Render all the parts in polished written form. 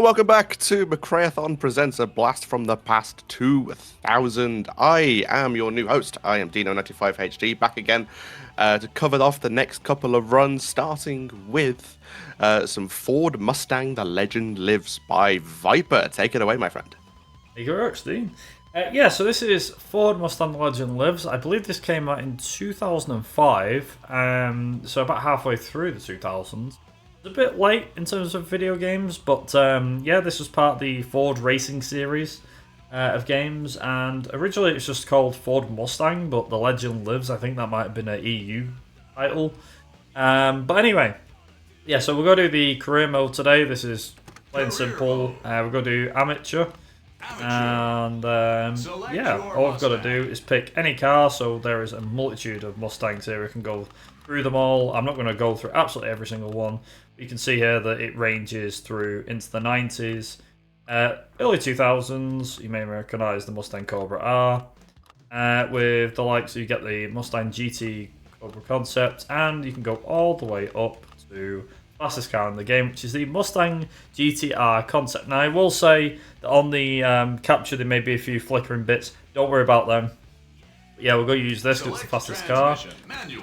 Welcome back to McRaeathon presents a blast from the past 2000. I am your new host. I am Dino95HD, back again to cover off the next couple of runs, starting with some Ford Mustang The Legend Lives by Viper. Take it away, my friend. Thank you very much, Dean. So this is Ford Mustang Legend Lives. I believe this came out in 2005, so about halfway through the 2000s. It's a bit late in terms of video games, but this was part of the Ford Racing series of games, and originally it was just called Ford Mustang, but The Legend Lives, I think that might have been an EU title. But anyway, so we're going to do the career mode today. This is plain simple. We're going to do amateur. And all I've got to do is pick any car, so there is a multitude of Mustangs here. We can go through them all. I'm not going to go through absolutely every single one. You can see here that it ranges through into the 90s, early 2000s. You may recognise the Mustang Cobra R. With the likes, you get the Mustang GT Cobra concept, and you can go all the way up to fastest car in the game, which is the Mustang GTR concept. Now, I will say that on the capture there may be a few flickering bits. Don't worry about them. But yeah, we're going to use this because it's the fastest car.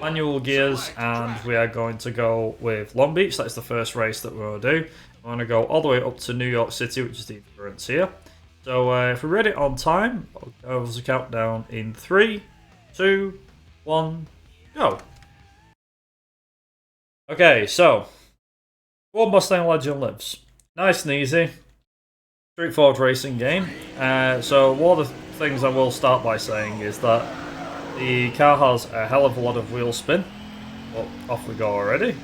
Manual gears, and we are going to go with Long Beach. That's the first race that we're going to do. We're going to go all the way up to New York City, which is the endurance here. So if we're ready on time, I'll go to countdown in 3, 2, 1, go. Okay, so Ford Mustang Legend Lives. Nice and easy. Straightforward racing game. So one of the things I will start by saying is that the car has a hell of a lot of wheel spin. Well, off we go already.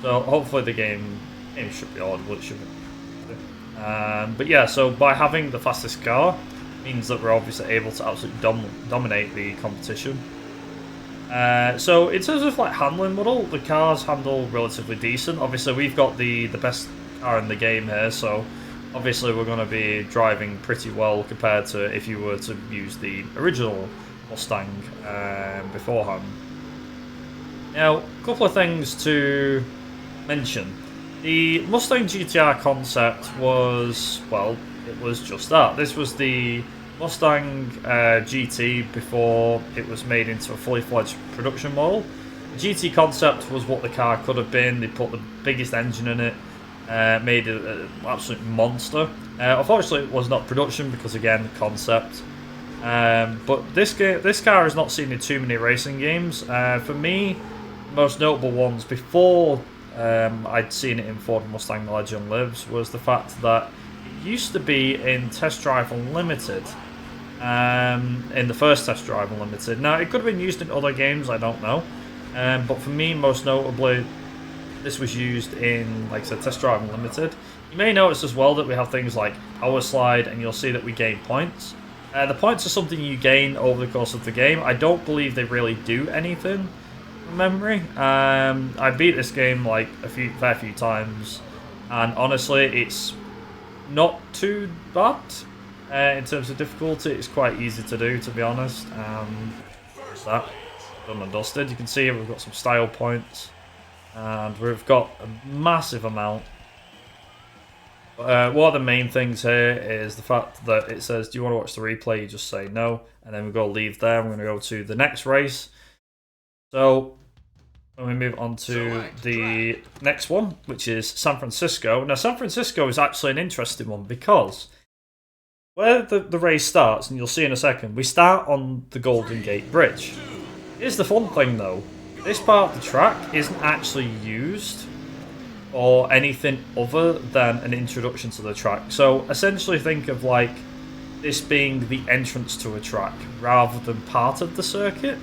So hopefully the game should be audible. It should be. But yeah, so by having the fastest car means that we're obviously able to absolutely dominate the competition. So in terms of like handling model, the cars handle relatively decent. Obviously we've got the best car in the game here, so obviously we're going to be driving pretty well compared to if you were to use the original Mustang beforehand. Now, a couple of things to mention. The Mustang GTR concept was, well, it was just that. This was the Mustang GT before it was made into a fully fledged production model. The GT concept was what the car could have been. They put the biggest engine in it, made it an absolute monster. Unfortunately, it was not production because, again, concept. But this car is not seen in too many racing games. For me, the most notable ones before I'd seen it in Ford Mustang Legend Lives was the fact that it used to be in Test Drive Unlimited. In the first Test Drive Unlimited. Now, it could have been used in other games, I don't know. But for me, most notably, this was used in, like I said, Test Drive Unlimited. You may notice as well that we have things like Power Slide, and you'll see that we gain points. The points are something you gain over the course of the game. I don't believe they really do anything from memory. I beat this game like a fair few times, and honestly, it's not too bad. In terms of difficulty, it's quite easy to do, to be honest. That done and dusted. You can see we've got some style points, and we've got a massive amount. One of the main things here is the fact that it says, do you want to watch the replay? You just say no, and then we go leave there. We're going to go to the next race. So when we move on to the next one, which is San Francisco. Now, San Francisco is actually an interesting one because where the race starts, and you'll see in a second, we start on the Golden Gate Bridge. Here's the fun thing though, this part of the track isn't actually used for anything other than an introduction to the track. So essentially think of like this being the entrance to a track rather than part of the circuit.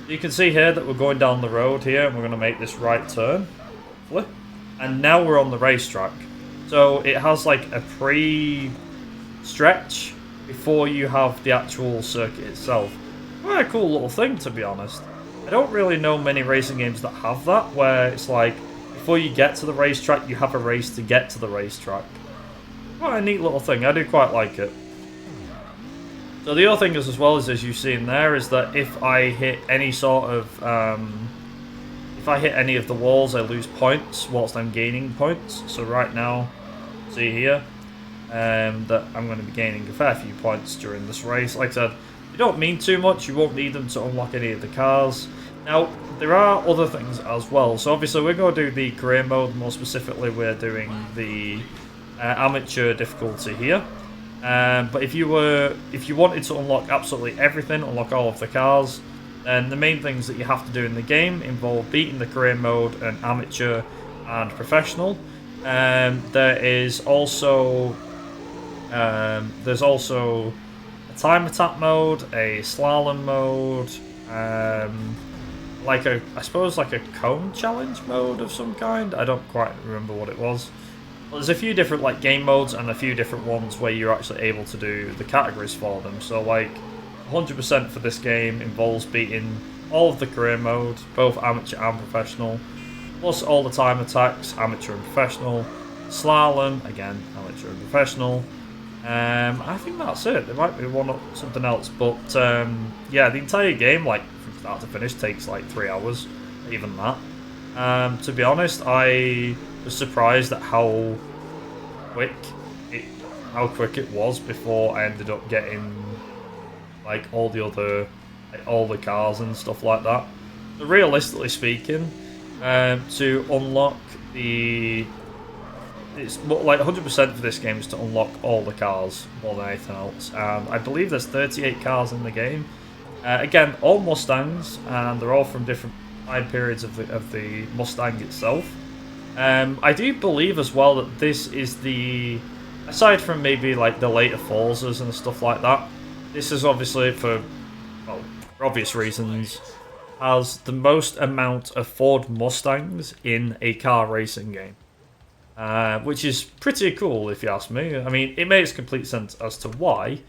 You can see here that we're going down the road here and we're going to make this right turn, hopefully. And now we're on the racetrack. So it has like a stretch before you have the actual circuit itself. Quite a cool little thing, to be honest. I don't really know many racing games that have that, where it's like before you get to the racetrack you have a race to get to the racetrack. Quite a neat little thing. I do quite like it. So the other thing is, as well as you see in there, is that if I hit any sort of if if I hit any of the walls, I lose points whilst I'm gaining points. So right now, see here, that I'm going to be gaining a fair few points during this race. Like I said, you don't mean too much. You won't need them to unlock any of the cars. Now, there are other things as well. So obviously, we're going to do the career mode. More specifically, we're doing the amateur difficulty here. But if you wanted to unlock absolutely everything, unlock all of the cars, then the main things that you have to do in the game involve beating the career mode and amateur and professional. There's also a time attack mode, a slalom mode, I suppose like a cone challenge mode of some kind. I don't quite remember what it was. Well, there's a few different like game modes and a few different ones where you're actually able to do the categories for them. So like 100% for this game involves beating all of the career modes, both amateur and professional, plus all the time attacks, amateur and professional, slalom, again, amateur and professional. I think that's it. There might be something else, but yeah, the entire game, like from start to finish, takes like 3 hours, even that. To be honest, I was surprised at how quick it was before I ended up getting like all the cars and stuff like that. So realistically speaking, to unlock it's like 100% for this game is to unlock all the cars more than anything else. I believe there's 38 cars in the game. Again, all Mustangs, and they're all from different time periods of the Mustang itself. I do believe as well that this is aside from maybe like the later Forzas and stuff like that, this is obviously for obvious reasons, has the most amount of Ford Mustangs in a car racing game. Which is pretty cool if you ask me. I mean, it makes complete sense as to why,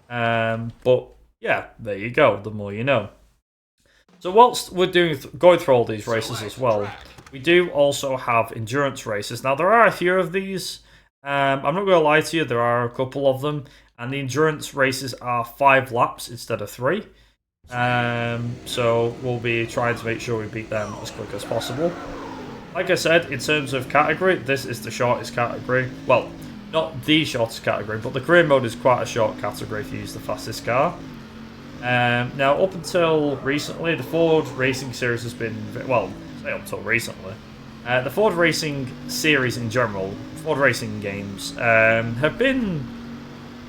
but yeah, there you go, the more you know. So whilst we're going through all these races as well, we do also have endurance races. Now, there are a few of these. I'm not going to lie to you, there are a couple of them. And the endurance races are 5 laps instead of 3. So we'll be trying to make sure we beat them as quick as possible. Like I said, in terms of category, this is the shortest category. Well, not the shortest category, but the career mode is quite a short category if you use the fastest car. Now, up until recently, the Ford Racing Series has been, well, say up until recently, the Ford Racing Series in general, Ford Racing games, have been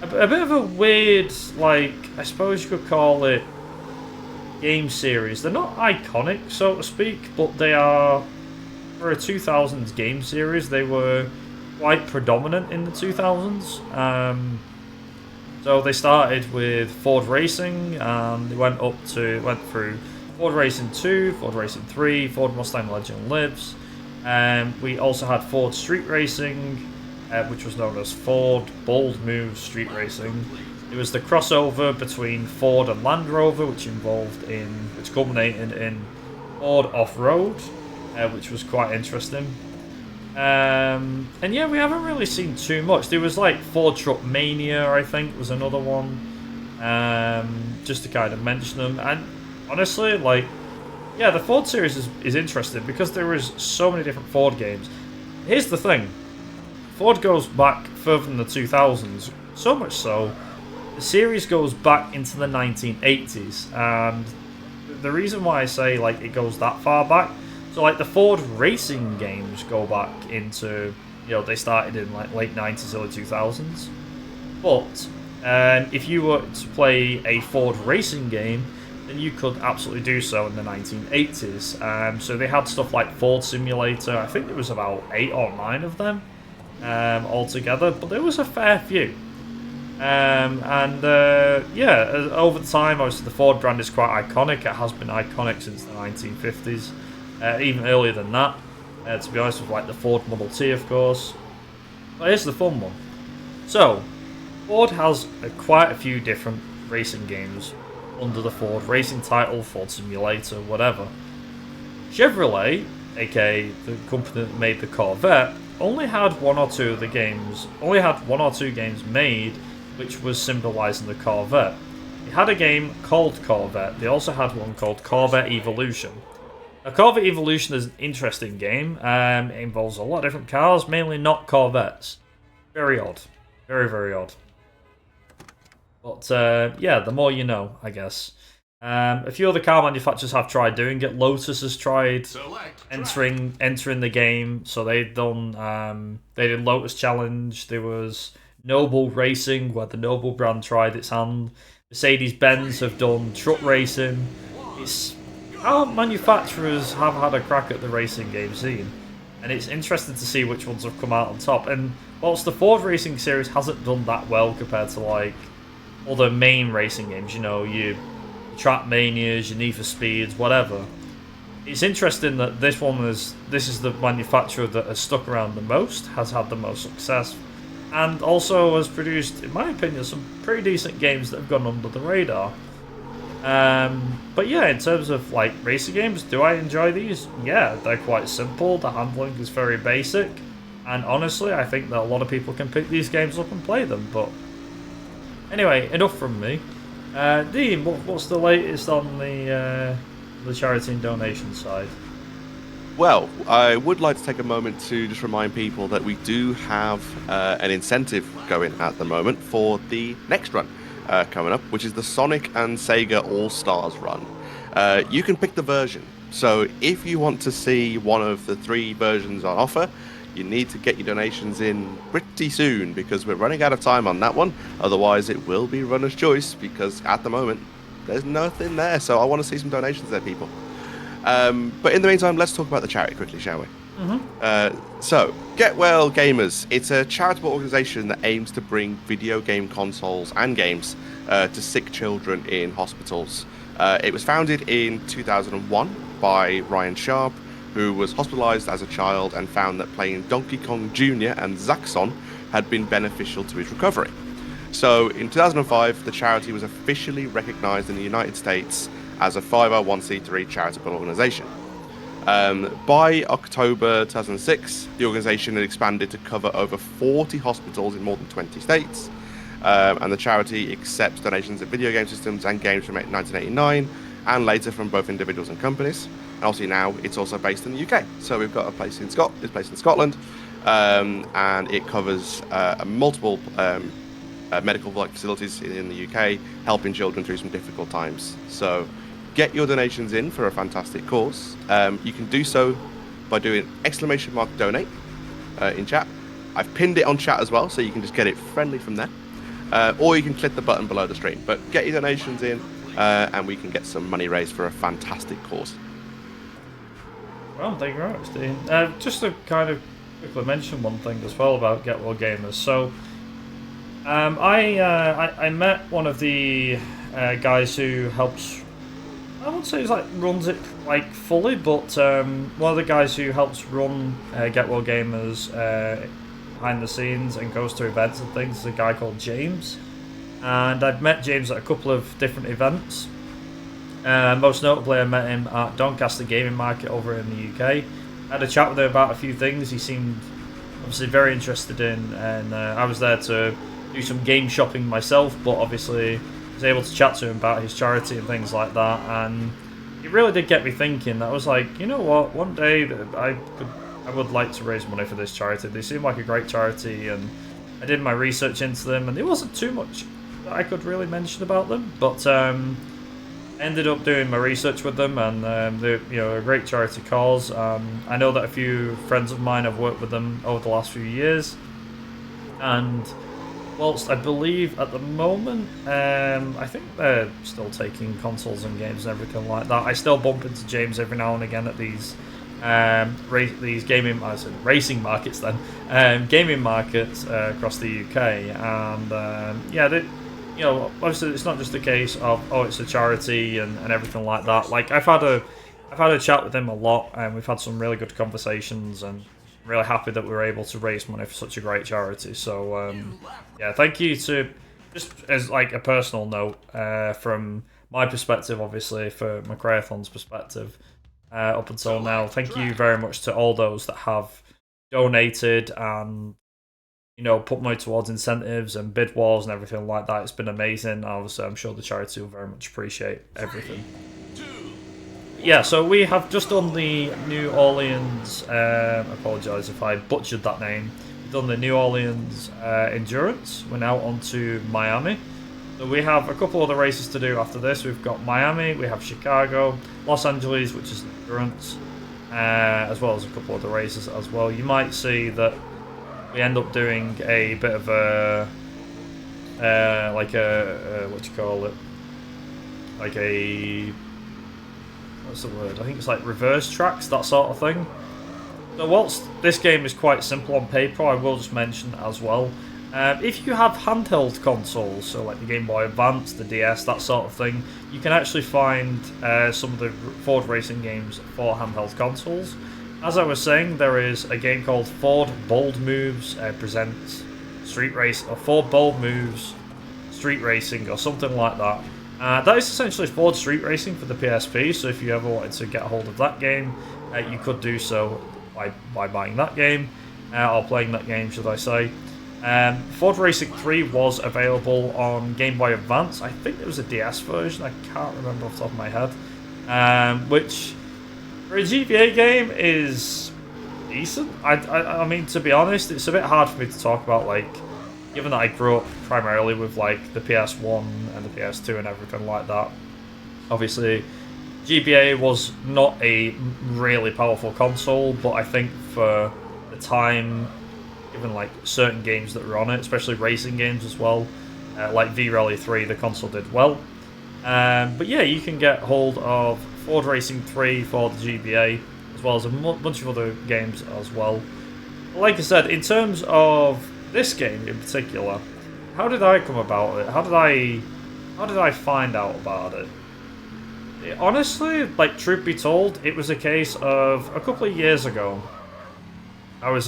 a bit of a weird, like, I suppose you could call it, game series. They're not iconic, so to speak, but they are, for a 2000s game series, they were quite predominant in the 2000s. So they started with Ford Racing, and they went through Ford Racing 2, Ford Racing 3, Ford Mustang Legend Lives. We also had Ford Street Racing, which was known as Ford Bold Move Street Racing. It was the crossover between Ford and Land Rover, which culminated in Ford Off-Road, which was quite interesting. And yeah, we haven't really seen too much. There was like Ford Truck Mania, I think, was another one. Just to kind of mention them. And honestly, like, yeah, the Ford series is interesting because there is so many different Ford games. Here's the thing. Ford goes back further than the 2000s. So much so, the series goes back into the 1980s. And the reason why I say, like, it goes that far back, so, like, the Ford racing games go back into, they started in, like, late 90s, early 2000s. But if you were to play a Ford racing game, then you could absolutely do so in the 1980s. So they had stuff like Ford Simulator. I think there was about 8 or 9 of them altogether, but there was a fair few. Yeah, over time, obviously, the Ford brand is quite iconic. It has been iconic since the 1950s. Even earlier than that, to be honest, with like the Ford Model T, of course. But here's the fun one. So, Ford has quite a few different racing games under the Ford racing title, Ford Simulator, whatever. Chevrolet, aka the company that made the Corvette, only had one or two games made, which was symbolising the Corvette. They had a game called Corvette. They also had one called Corvette Evolution. Now, Corvette Evolution is an interesting game. It involves a lot of different cars, mainly not Corvettes. Very odd. Very, very odd. But yeah, the more you know, I guess. A few other car manufacturers have tried doing it. Lotus has tried entering the game, so they've done. They did Lotus Challenge. There was Noble Racing, where the Noble brand tried its hand. Mercedes-Benz have done truck racing. It's how manufacturers have had a crack at the racing game scene, and it's interesting to see which ones have come out on top. And whilst the Ford Racing series hasn't done that well compared to like other main racing games, you know, your Trackmanias, your Need for Speeds, whatever. It's interesting that this is the manufacturer that has stuck around the most, has had the most success, and also has produced, in my opinion, some pretty decent games that have gone under the radar. But yeah, in terms of like racing games, do I enjoy these? Yeah, they're quite simple. The handling is very basic, and honestly, I think that a lot of people can pick these games up and play them. But anyway, enough from me. Dean, what's the latest on the charity and donation side? Well, I would like to take a moment to just remind people that we do have an incentive going at the moment for the next run coming up, which is the Sonic and Sega All-Stars run. You can pick the version. So if you want to see one of the 3 versions on offer, you need to get your donations in pretty soon because we're running out of time on that one. Otherwise, it will be runner's choice because at the moment, there's nothing there. So I want to see some donations there, people. But in the meantime, let's talk about the charity quickly, shall we? So, Get Well Gamers. It's a charitable organization that aims to bring video game consoles and games to sick children in hospitals. It was founded in 2001 by Ryan Sharp, who was hospitalized as a child and found that playing Donkey Kong Jr. and Zaxxon had been beneficial to his recovery. So in 2005, the charity was officially recognized in the United States as a 501c3 charitable organization. By October 2006, the organization had expanded to cover over 40 hospitals in more than 20 states, and the charity accepts donations of video game systems and games from 1989 and later from both individuals and companies. And obviously now it's also based in the UK. So we've got a place in Scotland, and it covers multiple medical facilities in the UK, helping children through some difficult times. So get your donations in for a fantastic cause. You can do so by doing !donate in chat. I've pinned it on chat as well, so you can just get it friendly from there. Or you can click the button below the stream. But get your donations in, and we can get some money raised for a fantastic cause. Well, thank you very much, Dean. Just to kind of quickly mention one thing as well about Get Well Gamers. So, I met one of the guys who helps. I wouldn't say he's like runs it like fully, but one of the guys who helps run Get Well Gamers behind the scenes and goes to events and things is a guy called James. And I've met James at a couple of different events. Most notably, I met him at Doncaster Gaming Market over in the UK. I had a chat with him about a few things he seemed obviously very interested in, and I was there to do some game shopping myself, but obviously was able to chat to him about his charity and things like that, and it really did get me thinking. I was like, you know what, one day I would like to raise money for this charity. They seem like a great charity, and I did my research into them, and there wasn't too much that I could really mention about them, but ended up doing my research with them, and they're a great charity cause. I know that a few friends of mine have worked with them over the last few years, and whilst I believe at the moment, I think they're still taking consoles and games and everything like that. I still bump into James every now and again at these racing markets, gaming markets across the UK, and obviously it's not just a case of it's a charity and everything like that. Like I've had a chat with him a lot, and we've had some really good conversations, and I'm really happy that we were able to raise money for such a great charity. So thank you to, just as like a personal note, from my perspective, obviously for McRaeathon's perspective, up until now, thank you very much to all those that have donated and put money towards incentives and bid wars and everything like that. It's been amazing. Obviously, I'm sure the charity will very much appreciate everything. Yeah, so we have just done the New Orleans. I apologise if I butchered that name. We've done the New Orleans Endurance. We're now on to Miami. So we have a couple other races to do after this. We've got Miami, we have Chicago, Los Angeles, which is Endurance, as well as a couple other races as well. You might see that we end up doing a bit of a like a what do you call it? Like a what's the word? I think it's like reverse tracks, that sort of thing. So whilst this game is quite simple on paper, I will just mention as well, if you have handheld consoles, so like the Game Boy Advance, the DS, that sort of thing, you can actually find some of the Ford racing games for handheld consoles. As I was saying, there is a game called Ford Bold Moves presents Street Race, or Ford Bold Moves Street Racing, or something like that. That is essentially Ford Street Racing for the PSP, so if you ever wanted to get a hold of that game, you could do so by buying that game, or playing that game, should I say. Ford Racing 3 was available on Game Boy Advance. I think there was a DS version, I can't remember off the top of my head, which for a GBA game is decent. I mean, to be honest, it's a bit hard for me to talk about, like, given that I grew up primarily with like the PS1 and the PS2 and everything like that. Obviously, GBA was not a really powerful console, but I think for the time, given like certain games that were on it, especially racing games as well, like V-Rally 3, the console did well. But yeah, you can get hold of Ford Racing 3 for the GBA, as well as a bunch of other games as well. Like I said, in terms of this game in particular, how did I come about it? How did I find out about it? Honestly, like, truth be told, it was a case of a couple of years ago. I was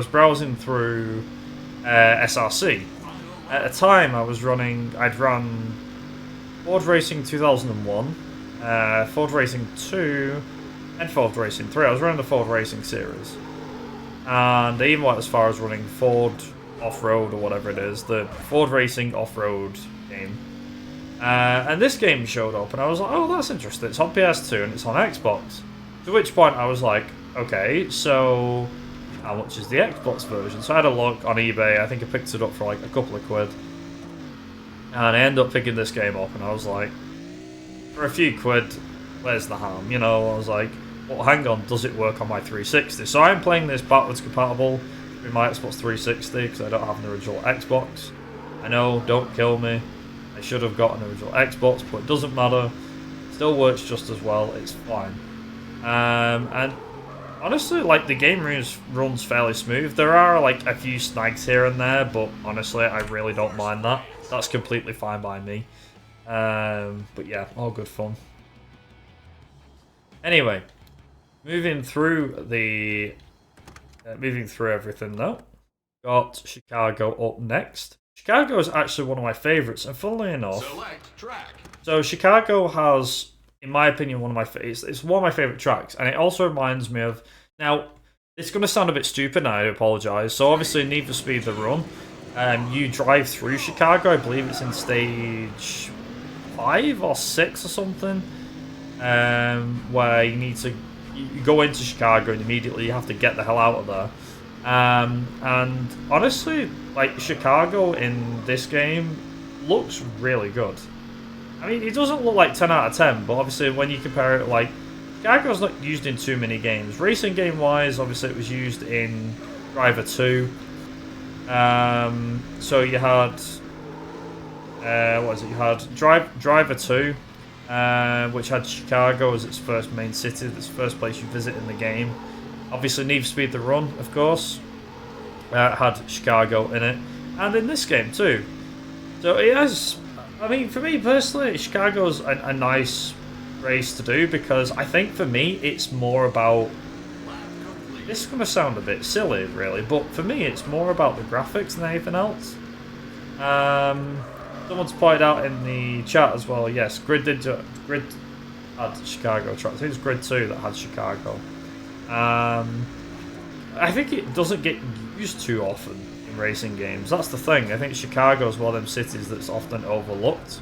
browsing through SRC. At the time, I'd run Ford Racing 2001, Ford Racing 2, and Ford Racing 3. I was running the Ford Racing series. And they even went as far as running Ford Off-Road, or whatever it is, the Ford Racing Off-Road game. And this game showed up, and I was like, oh, that's interesting. It's on PS2 and it's on Xbox. To which point I was like, okay, so how much is the Xbox version? So I had a look on eBay. I think I picked it up for like a couple of quid. And I ended up picking this game up, and I was like, for a few quid, where's the harm? You know, I was like, well, hang on, does it work on my 360? So I'm playing this backwards compatible with my Xbox 360 because I don't have an original Xbox. I know, don't kill me. I should have got an original Xbox, but it doesn't matter. It still works just as well. It's fine. And honestly, like, the game runs fairly smooth. There are like a few snags here and there, but honestly, I really don't mind that. That's completely fine by me. But yeah, all good fun. Anyway. Moving through everything though, got Chicago up next. Chicago is actually one of my favourites, and funnily enough, so Chicago has, in my opinion, it's one of my favourite tracks, and it also reminds me of, now, it's going to sound a bit stupid, and I apologise. So obviously, Need for Speed the Run, you drive through Chicago. I believe it's in stage 5 or 6 or something, where you go into Chicago and immediately you have to get the hell out of there. And honestly, like, Chicago in this game looks really good. I mean, it doesn't look like 10 out of 10, but obviously when you compare it, like, Chicago's not used in too many games. Racing game wise, obviously it was used in Driver 2. So you had, You had Driver 2. Which had Chicago as its first main city, its first place you visit in the game. Obviously, Need for Speed the Run, of course, had Chicago in it, and in this game too. So it has, I mean, for me personally, Chicago's a nice race to do, because I think for me, it's more about, this is going to sound a bit silly, really, but for me, it's more about the graphics than anything else. Someone's pointed out in the chat as well, yes, Grid had Chicago tracks. I think it's Grid 2 that had Chicago. I think it doesn't get used too often in racing games. That's the thing. I think Chicago is one of them cities that's often overlooked.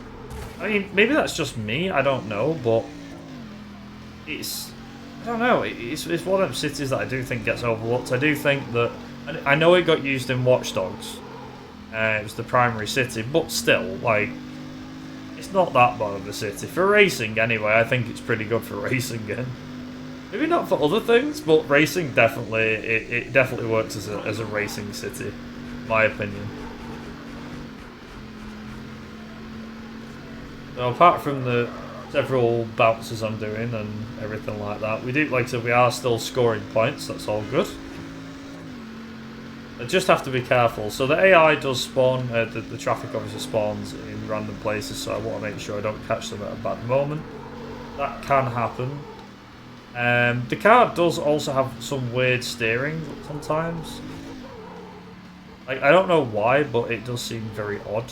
I mean, maybe that's just me, I don't know, but it's, I don't know, it's one of them cities that I do think gets overlooked. I do think that, I know it got used in Watch Dogs, it was the primary city, but still, like, it's not that bad of a city. For racing, anyway, I think it's pretty good for racing. Maybe not for other things, but racing definitely, it definitely works as a racing city, in my opinion. So apart from the several bounces I'm doing and everything like that, we do, like I said, we are still scoring points, that's all good. I just have to be careful. So the AI does spawn, the traffic obviously spawns in random places, so I want to make sure I don't catch them at a bad moment. That can happen. The car does also have some weird steering sometimes. Like, I don't know why, but it does seem very odd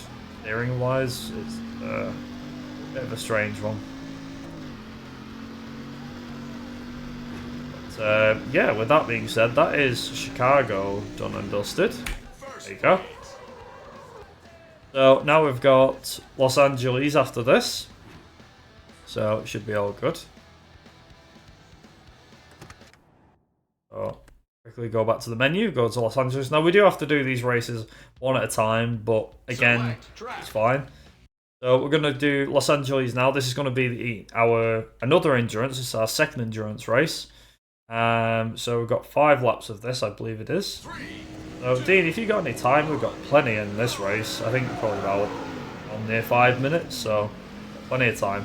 steering wise. It's a bit of a strange one. But yeah, with that being said, that is Chicago done and dusted. There you go. So now we've got Los Angeles after this. So it should be all good. So quickly go back to the menu, go to Los Angeles. Now we do have to do these races one at a time, but again, it's fine. So we're going to do Los Angeles now. This is going to be our another endurance. This is our second endurance race. So we've got 5 laps of this, I believe it is. So Dean, if you got any time, we've got plenty in this race. I think probably about near 5 minutes, so plenty of time.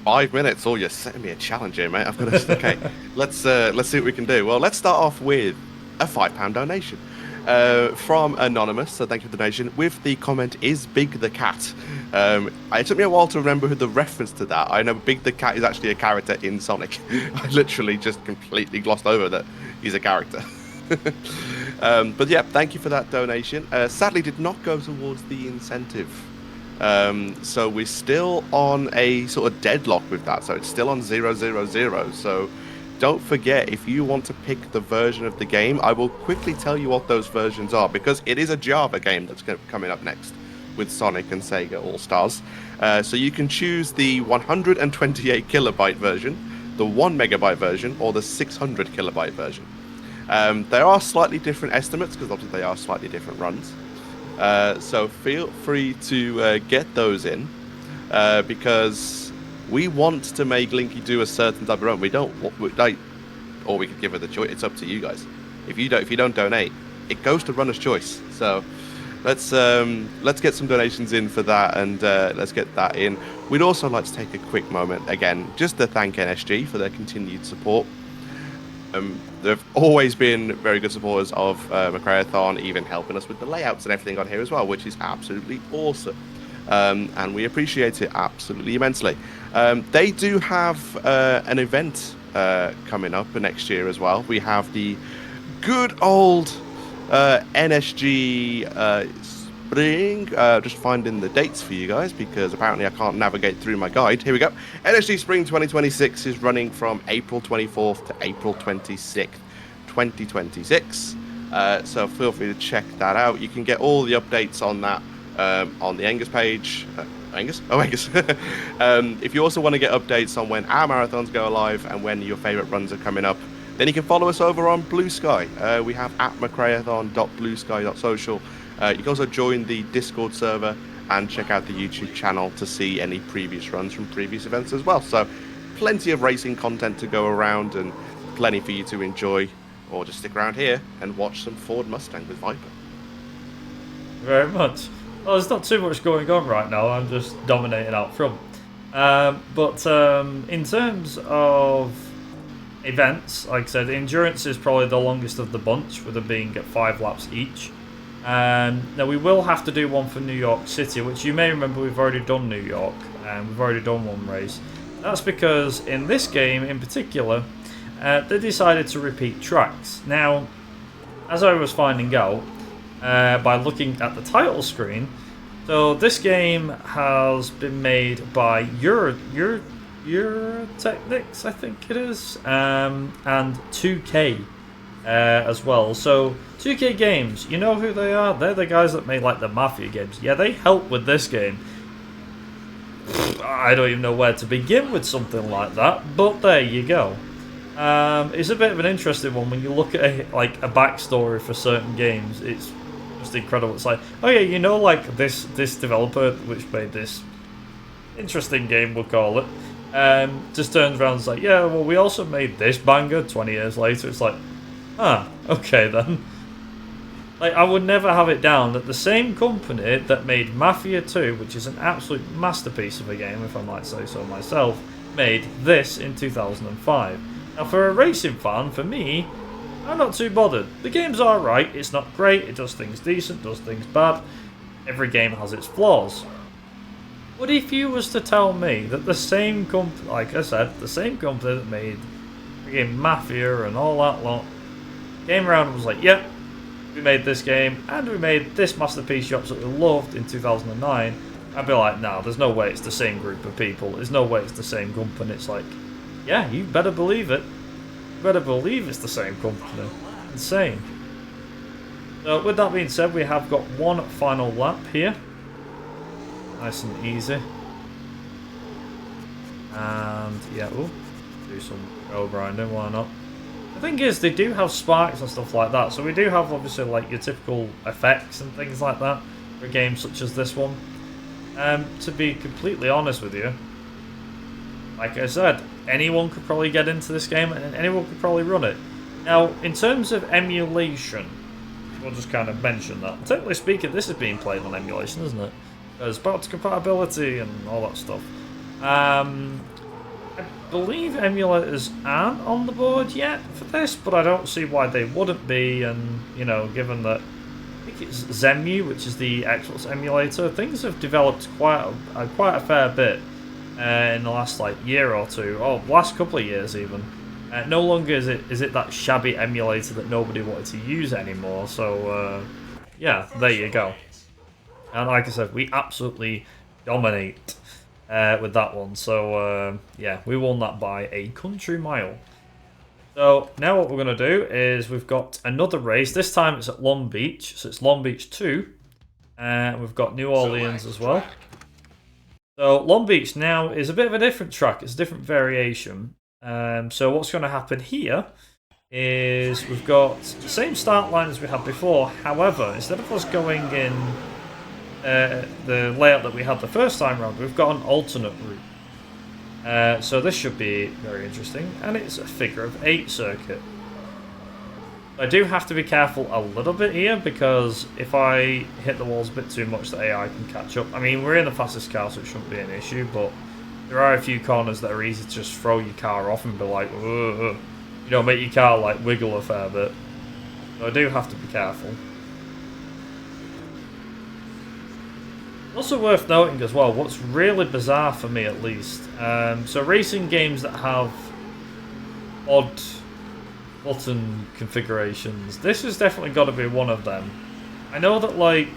5 minutes? Oh, you're setting me a challenge here, mate. I've got to. Okay, let's see what we can do. Well, let's start off with a £5 donation from Anonymous. So thank you for the donation. With the comment, "Is Big the cat?" It took me a while to remember who the reference to that. I know Big the cat is actually a character in Sonic. I literally just completely glossed over that he's a character. But yeah, thank you for that donation. Sadly, did not go towards the incentive. So we're still on a sort of deadlock with that. So it's still on 000. So don't forget, if you want to pick the version of the game, I will quickly tell you what those versions are, because it is a Java game that's coming up next with Sonic and Sega All-Stars. So you can choose the 128 kilobyte version, the 1 megabyte version, or the 600 kilobyte version. There are slightly different estimates, because obviously they are slightly different runs. So feel free to get those in, because we want to make Linky do a certain type of run. We don't, or we could give her the choice. It's up to you guys. If you don't donate, it goes to runner's choice. So let's get some donations in for that, and let's get that in. We'd also like to take a quick moment again just to thank NSG for their continued support. They've always been very good supporters of McRaeathon, even helping us with the layouts and everything on here as well, which is absolutely awesome. And we appreciate it absolutely immensely. They do have an event coming up next year as well. We have the good old NSG Spring. Just finding the dates for you guys, because apparently I can't navigate through my guide. Here we go. NSG Spring 2026 is running from April 24th to April 26th, 2026. So feel free to check that out. You can get all the updates on that on the Angus page. Angus? Oh, Angus. If you also want to get updates on when our marathons go live and when your favorite runs are coming up, then you can follow us over on Blue Sky. We have at McRaeathon.bluesky.social. You can also join the Discord server and check out the YouTube channel to see any previous runs from previous events as well. So plenty of racing content to go around, and plenty for you to enjoy, or just stick around here and watch some Ford Mustang with Viper. Very much. Well, there's not too much going on right now. I'm just dominating out front. But in terms of events, like I said, endurance is probably the longest of the bunch, with them being at 5 laps each. Now we will have to do one for New York City, which you may remember we've already done New York, and we've already done one race. That's because in this game in particular, they decided to repeat tracks. Now, as I was finding out by looking at the title screen, so this game has been made by Eurotechnics, I think it is, and 2K as well. So 2K Games, you know who they are? They're the guys that made like the Mafia games. Yeah, they helped with this game. I don't even know where to begin with something like that, but there you go. It's a bit of an interesting one when you look at a backstory for certain games. It's just incredible. It's like, oh yeah, you know, like this developer which made this interesting game, we'll call it, just turns around and is like, yeah, well, we also made this banger 20 years later. It's like, okay then. Like, I would never have it down that the same company that made Mafia 2, which is an absolute masterpiece of a game, if I might say so myself, made this in 2005. Now, for a racing fan, for me, I'm not too bothered. The game's alright, it's not great, it does things decent, does things bad. Every game has its flaws. But if you was to tell me that the same company, like I said, the same company that made the game Mafia and all that lot, came around and was like, yep, we made this game, and we made this masterpiece you absolutely loved in 2009, I'd be like, no, there's no way it's the same group of people. There's no way it's the same company. It's like, yeah, you better believe it. You better believe it's the same company. Insane. So, with that being said, we have got one final lap here. Nice and easy. And, yeah, do some go grinding, why not? The thing is, they do have sparks and stuff like that, so we do have obviously like your typical effects and things like that for games such as this one. To be completely honest with you, like I said, anyone could probably get into this game and anyone could probably run it. Now, in terms of emulation, we'll just kind of mention that. Technically speaking, this is being played on emulation, isn't it? There's backwards compatibility and all that stuff. I believe emulators aren't on the board yet for this, but I don't see why they wouldn't be. And you know, given that I think it's Zemu, which is the Xbox emulator, things have developed quite a fair bit in the last year or two, or last couple of years even. No longer is it that shabby emulator that nobody wanted to use anymore. So yeah, there you go. And like I said, we absolutely dominate with that one. So yeah, we won that by a country mile. So now what we're going to do is we've got another race. This time it's at Long Beach. So it's Long Beach 2. We've got New Orleans as well. So Long Beach now is a bit of a different track. It's a different variation. So what's going to happen here is we've got the same start line as we had before. However, instead of us going in the layout that we had the first time round, we've got an alternate route. So this should be very interesting, and it's a figure of 8 circuit. I do have to be careful a little bit here, because if I hit the walls a bit too much, the AI can catch up. I mean, we're in the fastest car, so it shouldn't be an issue, but there are a few corners that are easy to just throw your car off and be like, ugh. You know, make your car wiggle a fair bit. So I do have to be careful. Also worth noting as well, what's really bizarre for me at least, so racing games that have odd button configurations, this has definitely got to be one of them. I know that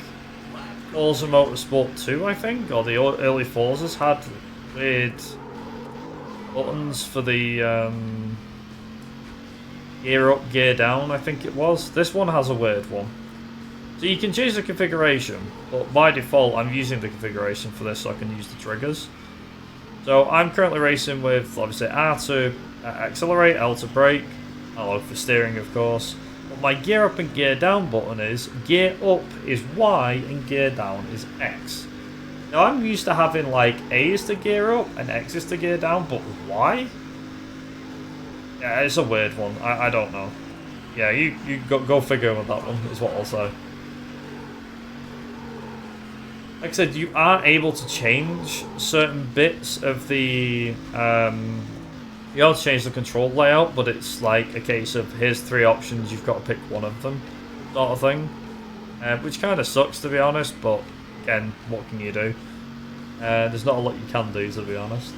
Forza Motorsport 2, I think, or the early Forzas had weird buttons for the gear up, gear down, I think it was. This one has a weird one. So you can choose the configuration, but by default I'm using the configuration for this so I can use the triggers. So I'm currently racing with obviously R to accelerate, L to brake, analog for steering of course. But my gear up and gear down button is, gear up is Y and gear down is X. Now I'm used to having A is to gear up and X is to gear down, but Y? Yeah, it's a weird one, I don't know. Yeah, you go figure with that one, is what I'll say. Like I said, you are able to change certain bits of the... you are able to change the control layout, but it's like a case of, here's 3 options, you've got to pick one of them, sort of thing. Which kind of sucks, to be honest, but again, what can you do? There's not a lot you can do, to be honest.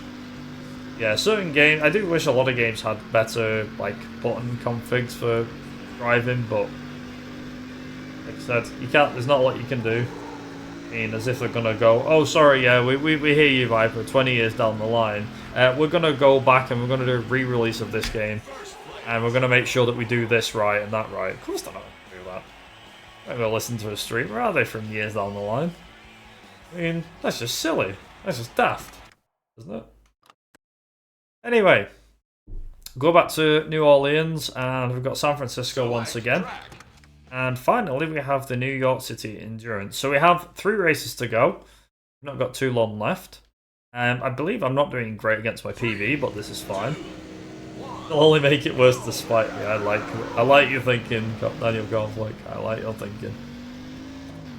Yeah, certain games... I do wish a lot of games had better, button configs for driving, but... like I said, you can't... there's not a lot you can do. I mean, as if they're gonna go, oh sorry, yeah, we hear you, Viper, 20 years down the line. We're gonna go back and we're gonna do a re-release of this game. And we're gonna make sure that we do this right and that right. Of course they're not gonna do that. They're not gonna listen to a streamer, are they, from years down the line? I mean, that's just silly. That's just daft. isn't it? Anyway, go back to New Orleans, and we've got San Francisco once again. And finally, we have the New York City Endurance. So we have 3 races to go. We've not got too long left. I believe I'm not doing great against my PV, but this is fine. It'll only make it worse despite me. I like your thinking, Daniel Conflict. I like your thinking.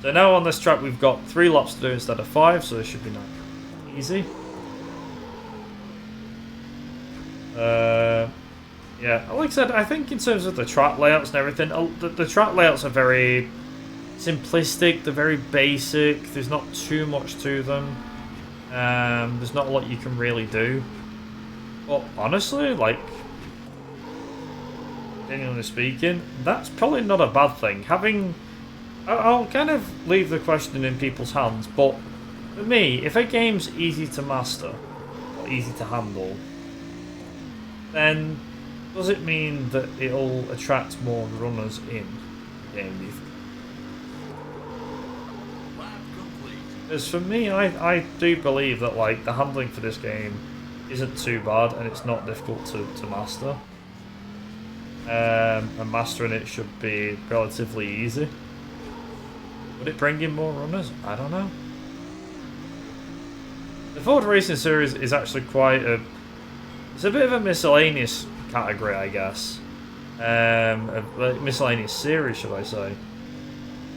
So now on this track, we've got 3 laps to do instead of 5, so this should be nice. Easy. Yeah, like I said, I think in terms of the track layouts and everything, the track layouts are very simplistic, they're very basic, there's not too much to them, there's not a lot you can really do. But honestly, like, genuinely speaking, that's probably not a bad thing. I'll kind of leave the question in people's hands, but for me, if a game's easy to master, or easy to handle, then does it mean that it'll attract more runners in the game, do you think? Because for me, I do believe that like the handling for this game isn't too bad and it's not difficult to master. And mastering it should be relatively easy. Would it bring in more runners? I don't know. The Ford Racing Series is actually quite it's a bit of a miscellaneous category, I guess. A miscellaneous series, should I say.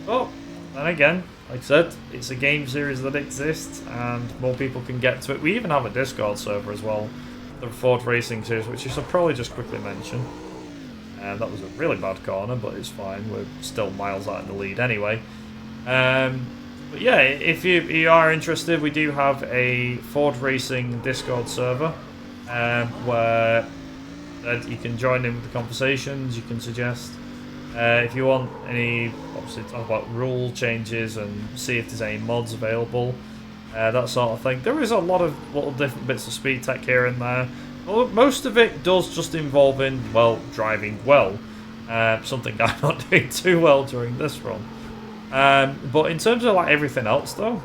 But, then again, like I said, it's a game series that exists, and more people can get to it. We even have a Discord server as well, the Ford Racing Series, which I should probably just quickly mention. That was a really bad corner, but it's fine. We're still miles out in the lead anyway. But yeah, if you are interested, we do have a Ford Racing Discord server where you can join in with the conversations, you can suggest. If you want any, obviously talk about rule changes and see if there's any mods available, that sort of thing. There is a lot of little different bits of speed tech here and there. Well, most of it does just involve driving well. Something I'm not doing too well during this run. But in terms of like everything else though,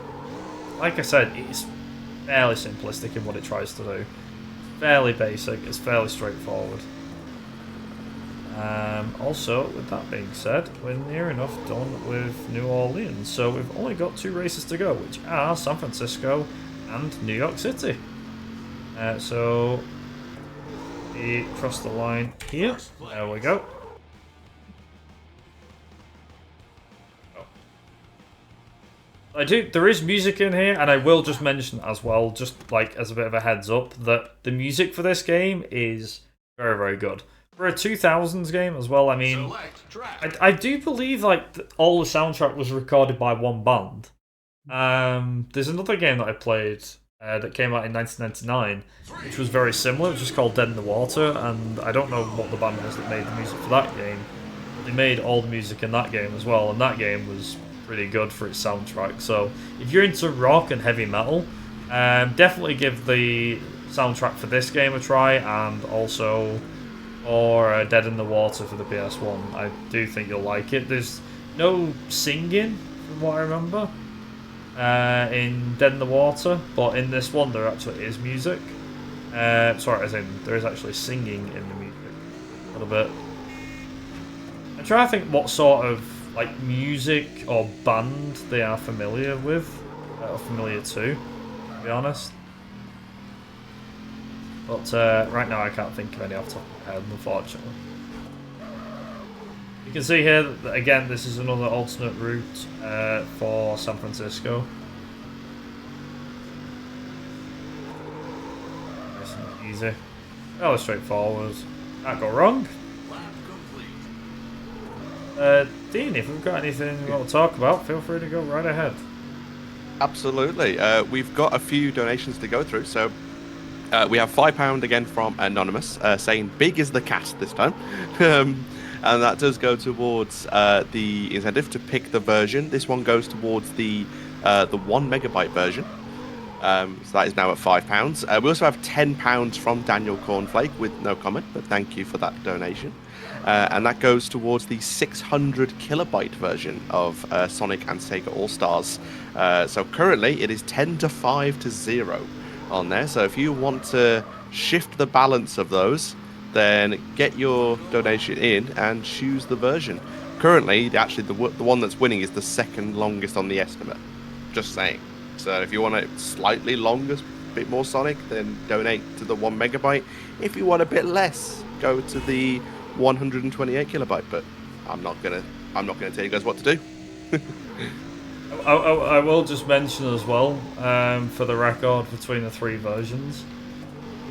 like I said, it's fairly simplistic in what it tries to do. Fairly basic, it's fairly straightforward. Also, with that being said, we're near enough done with New Orleans, so we've only got 2 races to go, which are San Francisco and New York City. So, we cross the line here. There we go. There is music in here, and I will just mention as well, just like as a bit of a heads up, that the music for this game is very, very good. For a 2000s game as well, I mean, I do believe like all the soundtrack was recorded by one band. There's another game that I played that came out in 1999, which was very similar. It was just called Dead in the Water, and I don't know what the band was that made the music for that game. But they made all the music in that game as well, and that game was pretty good for its soundtrack. So if you're into rock and heavy metal, definitely give the soundtrack for this game a try, and also for Dead in the Water for the PS1. I do think you'll like it. There's no singing from what I remember in Dead in the Water, but in this one there actually is music. Sorry, as in there is actually singing in the music a little bit. I'm trying to think what sort of like music or band they are familiar with, or familiar to be honest. But right now I can't think of any off the top of my head, unfortunately. You can see here that, again, this is another alternate route for San Francisco. Nice and easy. Fairly straightforward. Can't go wrong. Dean, if we've got anything you want to talk about, feel free to go right ahead. Absolutely. We've got a few donations to go through, so we have £5 again from Anonymous, saying big is the cat this time. And that does go towards the incentive to pick the version. This one goes towards the 1 megabyte version. So that is now at £5. We also have £10 from Daniel Cornflake with no comment, but thank you for that donation. And that goes towards the 600 kilobyte version of Sonic and Sega All-Stars. So currently it is 10-5-0 on there. So if you want to shift the balance of those, then get your donation in and choose the version. Currently, actually, the one that's winning is the second longest on the estimate. Just saying. So if you want a slightly longer, bit more Sonic, then donate to the 1 MB. If you want a bit less, go to the 128 kilobyte. But I'm not gonna tell you guys what to do. I will just mention as well, for the record, between the three versions,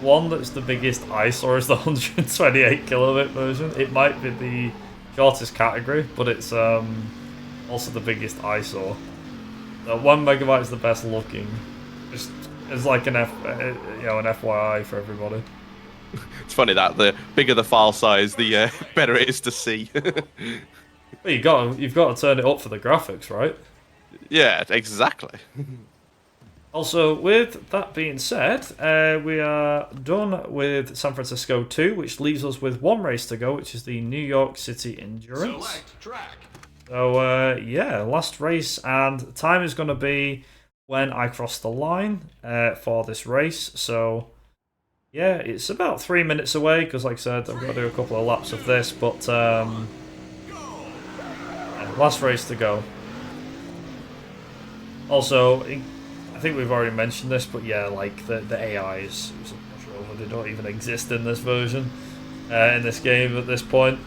one that's the biggest eyesore is the 128 kilobit version. It might be the shortest category, but it's also the biggest eyesore. The 1 MB is the best looking. Just as like an FYI for everybody. It's funny that the bigger the file size, the better it is to see. Well, you've got to turn it up for the graphics, right? Yeah, exactly. Also, with that being said, we are done with San Francisco 2, which leaves us with one race to go, which is the New York City Endurance. Select track. So, yeah, last race, and time is going to be when I cross the line for this race. So, yeah, it's about 3 minutes away, because like I said, I've got to do a couple of laps of this, but last race to go. Also, I think we've already mentioned this, but yeah, like the AIs, they don't even exist in this version, in this game at this point.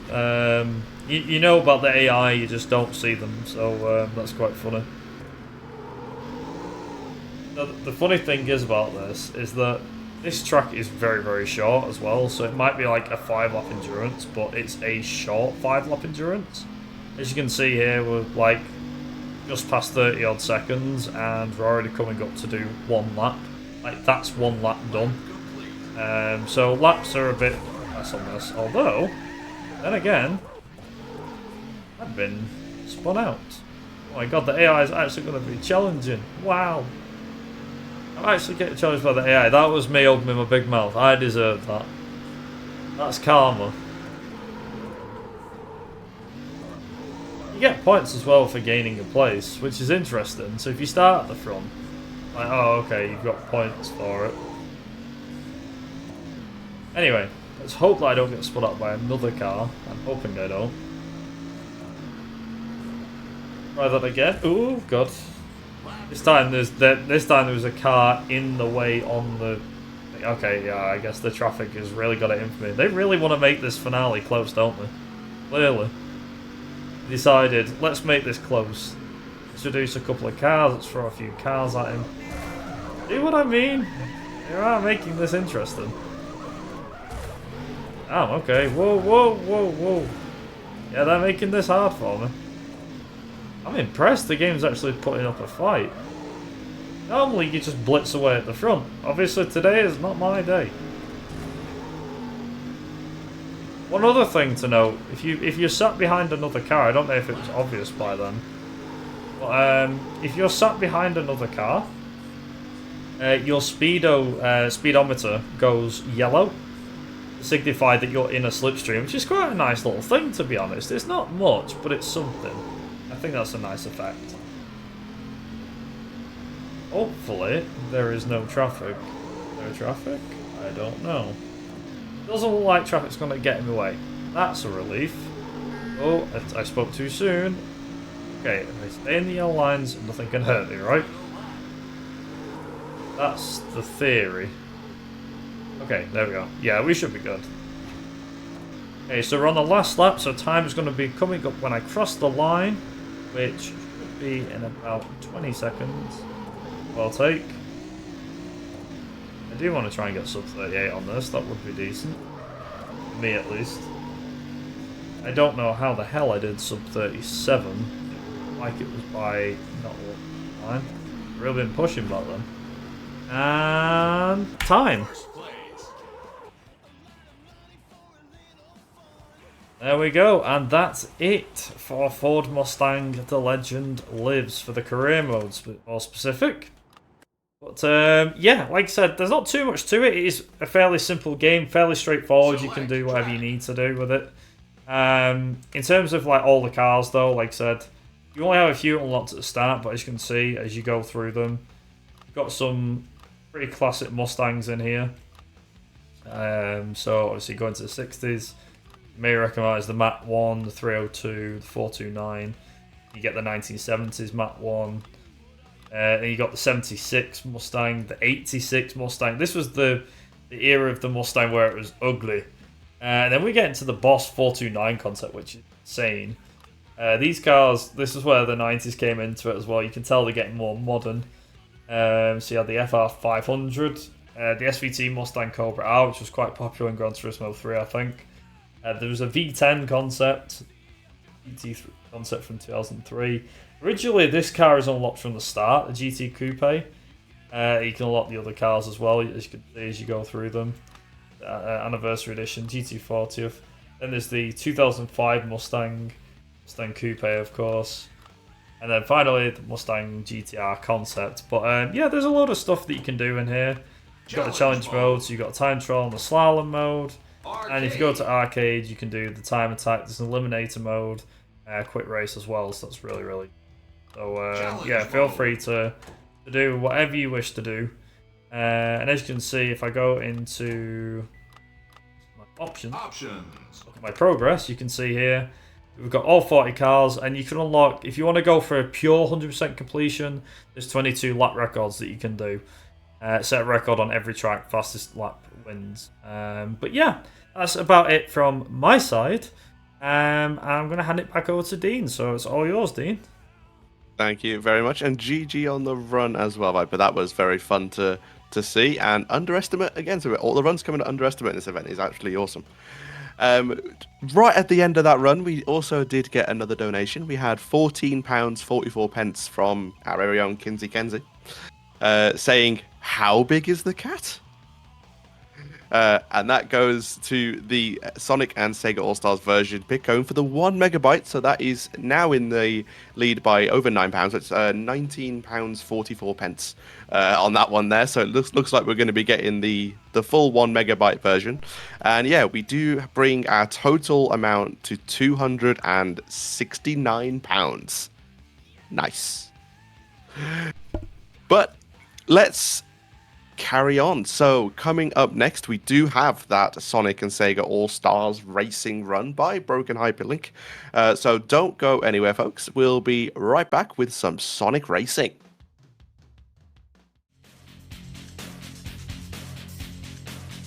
You know about the AI, you just don't see them, so that's quite funny. The funny thing is about this is that this track is very, very short as well, so it might be like a 5-lap endurance, but it's a short 5-lap endurance. As you can see here, we're like just past 30 odd seconds, and we're already coming up to do 1 lap. Like, that's 1 lap done. So laps are a bit less on this, although, then again, I've been spun out. Oh my god, the AI is actually going to be challenging. Wow. I'm actually getting challenged by the AI. That was me opening my big mouth. I deserve that. That's karma. You get points as well for gaining a place, which is interesting. So if you start at the front, like, oh, okay, you've got points for it. Anyway, let's hope that I don't get spun up by another car. I'm hoping I don't. Try that again. Ooh, God. This time there was a car in the way on the. Okay, yeah, I guess the traffic has really got it in for me. They really want to make this finale close, don't they? Clearly. Decided, let's make this close. Introduce a couple of cars, let's throw a few cars at him. See what I mean? They are making this interesting. Damn, okay. Whoa, whoa, whoa, whoa. Yeah, they're making this hard for me. I'm impressed the game's actually putting up a fight. Normally you just blitz away at the front. Obviously today is not my day. One other thing to note, if you're sat behind another car, I don't know if it was obvious by then, but if you're sat behind another car, your speedometer goes yellow to signify that you're in a slipstream, which is quite a nice little thing, to be honest. It's not much, but it's something. I think that's a nice effect. Hopefully, there is no traffic. Is there traffic? I don't know. Doesn't look like traffic's going to get in the way. That's a relief. Oh, I spoke too soon. Okay, if I stay in the yellow lines, nothing can hurt me, right? That's the theory. Okay, there we go. Yeah, we should be good. Okay, so we're on the last lap, so time is going to be coming up when I cross the line, which should be in about 20 seconds. I'll take. I do want to try and get sub 38 on this, that would be decent. For me at least. I don't know how the hell I did sub 37. Like it was by not a lot of time. Really been pushing back then. And time. There we go, and that's it for Ford Mustang The Legend Lives for the career modes, but more specific. But yeah, like I said, there's not too much to it. It is a fairly simple game, fairly straightforward. You can do whatever you need to do with it. In terms of like all the cars though, like I said, you only have a few unlocked at the start, but as you can see, as you go through them, you've got some pretty classic Mustangs in here. So obviously going to the 60s, you may recognise the Mat 1, the 302, the 429. You get the 1970s Mat 1. And you got the 76 Mustang, the 86 Mustang. This was the era of the Mustang where it was ugly. And then we get into the Boss 429 concept, which is insane. These cars, this is where the 90s came into it as well. You can tell they're getting more modern. So you had the FR 500, the SVT Mustang Cobra R, which was quite popular in Gran Turismo 3, I think. There was a V10 concept, GT concept from 2003. Originally, this car is unlocked from the start, the GT Coupe. You can unlock the other cars as well, as you can see as you go through them. Anniversary edition, GT40th. Then there's the 2005 Mustang Coupe, of course. And then finally, the Mustang GTR concept. But yeah, there's a lot of stuff that you can do in here. You've got the challenge mode, so you've got a time trial and the slalom mode. Arcade. And if you go to arcade, you can do the time attack. There's an eliminator mode, quick race as well, so that's really, really good. So yeah, feel free to do whatever you wish to do. And as you can see, if I go into my options, look at my progress, you can see here, we've got all 40 cars, and you can unlock, if you want to go for a pure 100% completion, there's 22 lap records that you can do. Set a record on every track, fastest lap wins. But yeah, that's about it from my side. I'm going to hand it back over to Dean, so it's all yours, Dean. Thank you very much, and GG on the run as well, Viper. That was very fun to see, and underestimate again. So all the runs coming to underestimate in this event is actually awesome. Right at the end of that run, we also did get another donation. We had £14.44 from our very own Kinsey Kenzie, saying, "How big is the cat?" And that goes to the Sonic and Sega All-Stars version pick home for the 1 megabyte. So that is now in the lead by over £9. It's £19.44 on that one there. So it looks like we're going to be getting the full 1 megabyte version. And yeah, we do bring our total amount to £269. Nice. But let's carry on. So coming up next, we do have that Sonic and Sega All-Stars racing run by Broken Hyperlink. So don't go anywhere, folks. We'll be right back with some Sonic racing.